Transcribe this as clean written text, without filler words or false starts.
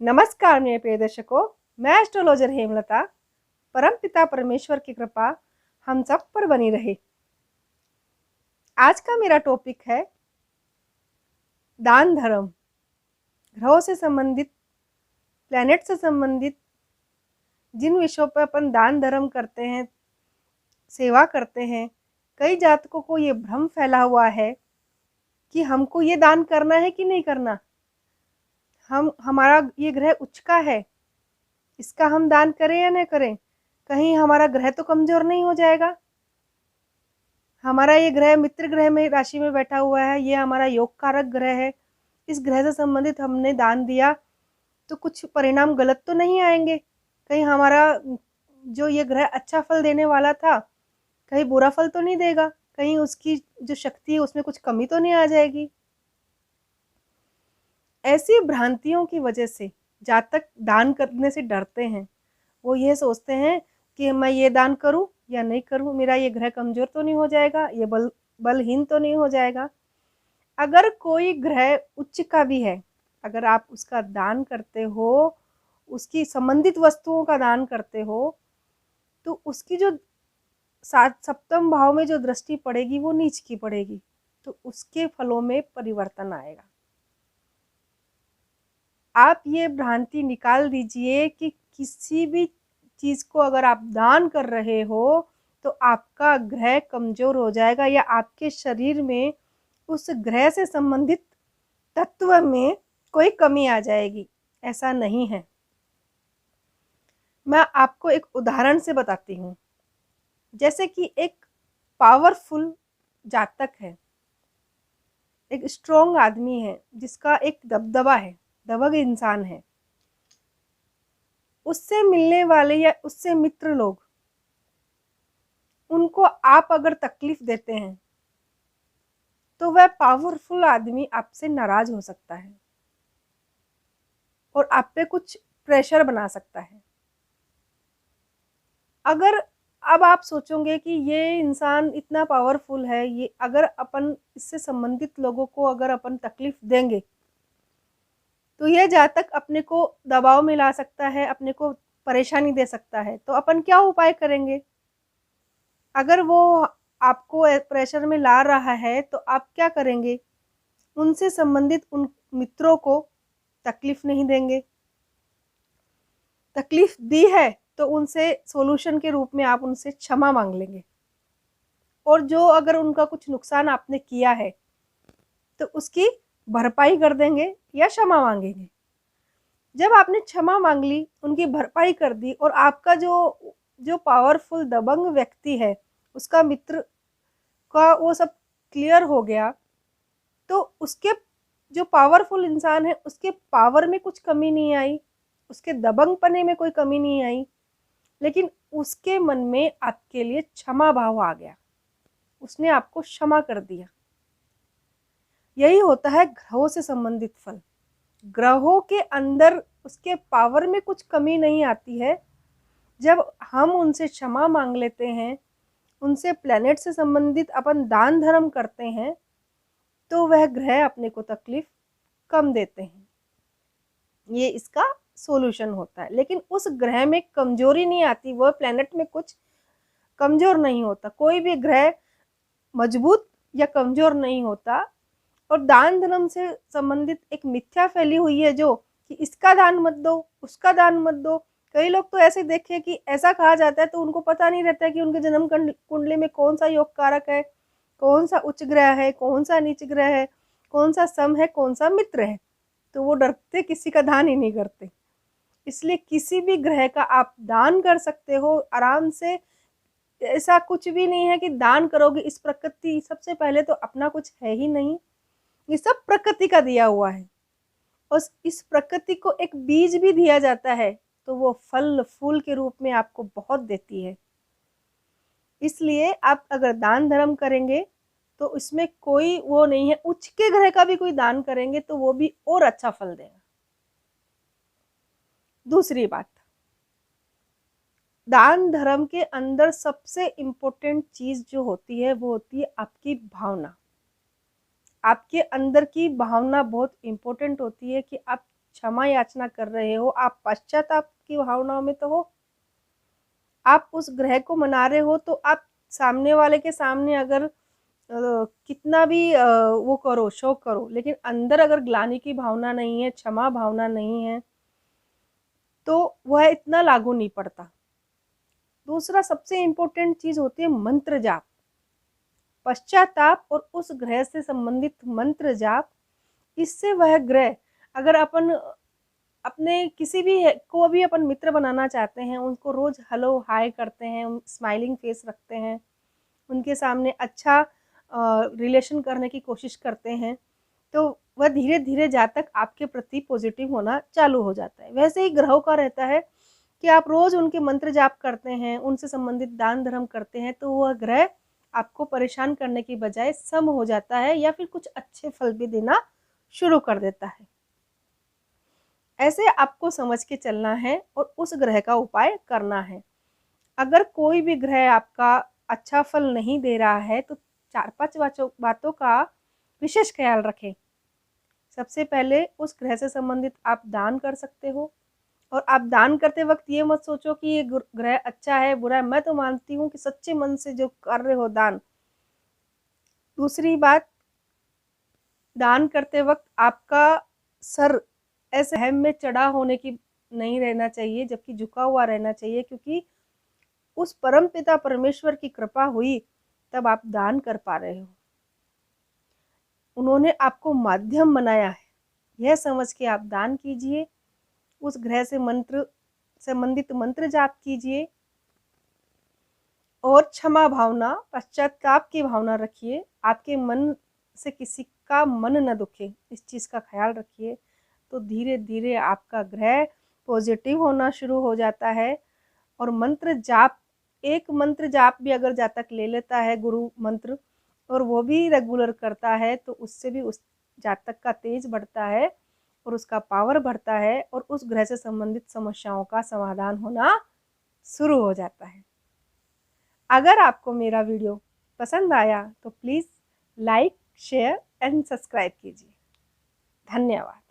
नमस्कार मेरे प्रिय दर्शकों, मैं एस्ट्रोलॉजर हेमलता। परम पिता परमेश्वर की कृपा हम सब पर बनी रहे। आज का मेरा टॉपिक है दान धर्म। ग्रहों से संबंधित, प्लैनेट से संबंधित जिन विषयों पर अपन दान धर्म करते हैं, सेवा करते हैं, कई जातकों को ये भ्रम फैला हुआ है कि हमको ये दान करना है कि नहीं करना। हमारा ये ग्रह उच्च का है, इसका हम दान करें या न करें, कहीं हमारा ग्रह तो कमजोर नहीं हो जाएगा। हमारा ये ग्रह मित्र ग्रह में राशि में बैठा हुआ है, ये हमारा योग कारक ग्रह है। इस ग्रह से संबंधित हमने दान दिया तो कुछ परिणाम गलत तो नहीं आएंगे। कहीं हमारा जो ये ग्रह अच्छा फल देने वाला था, कहीं बुरा फल तो नहीं देगा, कहीं उसकी जो शक्ति है उसमें कुछ कमी तो नहीं आ जाएगी। ऐसी भ्रांतियों की वजह से जातक दान करने से डरते हैं। वो ये सोचते हैं कि मैं ये दान करूं या नहीं करूं, मेरा ये ग्रह कमजोर तो नहीं हो जाएगा, ये बलहीन तो नहीं हो जाएगा। अगर कोई ग्रह उच्च का भी है, अगर आप उसका दान करते हो, उसकी संबंधित वस्तुओं का दान करते हो, तो उसकी जो सप्तम भाव में जो दृष्टि पड़ेगी वो नीच की पड़ेगी, तो उसके फलों में परिवर्तन आएगा। आप ये भ्रांति निकाल दीजिए कि किसी भी चीज को अगर आप दान कर रहे हो तो आपका ग्रह कमजोर हो जाएगा या आपके शरीर में उस ग्रह से संबंधित तत्व में कोई कमी आ जाएगी। ऐसा नहीं है। मैं आपको एक उदाहरण से बताती हूँ। जैसे कि एक पावरफुल जातक है, एक स्ट्रॉन्ग आदमी है, जिसका एक दबदबा है, दबंग इंसान है। उससे मिलने वाले या उससे मित्र लोग, उनको आप अगर तकलीफ देते हैं तो वह पावरफुल आदमी आपसे नाराज हो सकता है और आप पे कुछ प्रेशर बना सकता है। अगर अब आप सोचोगे कि ये इंसान इतना पावरफुल है, ये अगर अपन इससे संबंधित लोगों को अगर अपन तकलीफ देंगे तो यह जातक अपने को दबाव में ला सकता है, अपने को परेशानी दे सकता है। तो अपन क्या उपाय करेंगे? अगर वो आपको प्रेशर में ला रहा है तो आप क्या करेंगे? उनसे संबंधित उन मित्रों को तकलीफ नहीं देंगे। तकलीफ दी है तो उनसे सॉल्यूशन के रूप में आप उनसे क्षमा मांग लेंगे, और जो अगर उनका कुछ नुकसान आपने किया है तो उसकी भरपाई कर देंगे या क्षमा मांगेंगे। जब आपने क्षमा मांग ली, उनकी भरपाई कर दी, और आपका जो जो पावरफुल दबंग व्यक्ति है, उसका मित्र का वो सब क्लियर हो गया, तो उसके जो पावरफुल इंसान है उसके पावर में कुछ कमी नहीं आई, उसके दबंगपने में कोई कमी नहीं आई, लेकिन उसके मन में आपके लिए क्षमा भाव आ गया, उसने आपको क्षमा कर दिया। यही होता है ग्रहों से संबंधित फल। ग्रहों के अंदर उसके पावर में कुछ कमी नहीं आती है। जब हम उनसे क्षमा मांग लेते हैं, उनसे प्लैनेट से संबंधित अपन दान धर्म करते हैं, तो वह ग्रह अपने को तकलीफ कम देते हैं। ये इसका सॉल्यूशन होता है। लेकिन उस ग्रह में कमजोरी नहीं आती, वह प्लैनेट में कुछ कमजोर नहीं होता। कोई भी ग्रह मजबूत या कमजोर नहीं होता। और दान धर्म से संबंधित एक मिथ्या फैली हुई है, जो कि इसका दान मत दो, उसका दान मत दो। कई लोग तो ऐसे देखे कि ऐसा कहा जाता है तो उनको पता नहीं रहता है कि उनके जन्म कुंडली में कौन सा योग कारक है, कौन सा उच्च ग्रह है, कौन सा नीच ग्रह है, कौन सा सम है, कौन सा मित्र है। तो वो डरते किसी का दान ही नहीं करते। इसलिए किसी भी ग्रह का आप दान कर सकते हो आराम से। ऐसा कुछ भी नहीं है कि दान करोगे, इस प्रकृति, सबसे पहले तो अपना कुछ है ही नहीं, ये सब प्रकृति का दिया हुआ है। और इस प्रकृति को एक बीज भी दिया जाता है तो वो फल फूल के रूप में आपको बहुत देती है। इसलिए आप अगर दान धर्म करेंगे तो इसमें कोई वो नहीं है। उच्च के ग्रह का भी कोई दान करेंगे तो वो भी और अच्छा फल देगा। दूसरी बात, दान धर्म के अंदर सबसे इंपॉर्टेंट चीज जो होती है वो होती है आपकी भावना। आपके अंदर की भावना बहुत इंपॉर्टेंट होती है कि आप क्षमा याचना कर रहे हो, आप पश्चाताप की भावनाओं में तो हो। आप उस ग्रह को मना रहे हो तो आप सामने वाले के सामने अगर कितना भी वो करो, शो करो, लेकिन अंदर अगर ग्लानि की भावना नहीं है, क्षमा भावना नहीं है, तो वह इतना लागू नहीं पड़ता। दूसरा सबसे इम्पोर्टेंट चीज होती है मंत्र जाप। पश्चाताप और उस ग्रह से संबंधित मंत्र जाप, इससे वह ग्रह, अगर अपन अपने किसी भी को भी अपन मित्र बनाना चाहते हैं, उनको रोज हेलो हाय करते हैं, स्माइलिंग फेस रखते हैं, उनके सामने अच्छा रिलेशन करने की कोशिश करते हैं, तो वह धीरे धीरे जहाँ तक आपके प्रति पॉजिटिव होना चालू हो जाता है। वैसे ही ग्रहों का रहता है कि आप रोज उनके मंत्र जाप करते हैं, उनसे संबंधित दान धर्म करते हैं, तो वह ग्रह आपको परेशान करने की बजाय सम हो जाता है या फिर कुछ अच्छे फल भी देना शुरू कर देता है। ऐसे आपको समझ के चलना है और उस ग्रह का उपाय करना है। अगर कोई भी ग्रह आपका अच्छा फल नहीं दे रहा है तो 4-5 बातों का विशेष ख्याल रखें। सबसे पहले उस ग्रह से संबंधित आप दान कर सकते हो, और आप दान करते वक्त ये मत सोचो कि ये ग्रह अच्छा है बुरा है। मैं तो मानती हूँ कि सच्चे मन से जो कर रहे हो दान। दूसरी बात, दान करते वक्त आपका सर ऐसे हम में चढ़ा होने की नहीं रहना चाहिए, जबकि झुका हुआ रहना चाहिए, क्योंकि उस परम पिता परमेश्वर की कृपा हुई तब आप दान कर पा रहे हो। उन्होंने आपको माध्यम बनाया है, यह समझ के आप दान कीजिए। उस ग्रह से संबंधित मंत्र जाप कीजिए और क्षमा भावना, पश्चाताप की भावना रखिए। आपके मन से किसी का मन न दुखे, इस चीज़ का ख्याल रखिए। तो धीरे धीरे आपका ग्रह पॉजिटिव होना शुरू हो जाता है। और मंत्र जाप, एक मंत्र जाप भी अगर जातक ले लेता है गुरु मंत्र, और वो भी रेगुलर करता है, तो उससे भी उस जातक का तेज बढ़ता है और उसका पावर बढ़ता है और उस ग्रह से संबंधित समस्याओं का समाधान होना शुरू हो जाता है। अगर आपको मेरा वीडियो पसंद आया तो please like, share and subscribe कीजिए। धन्यवाद।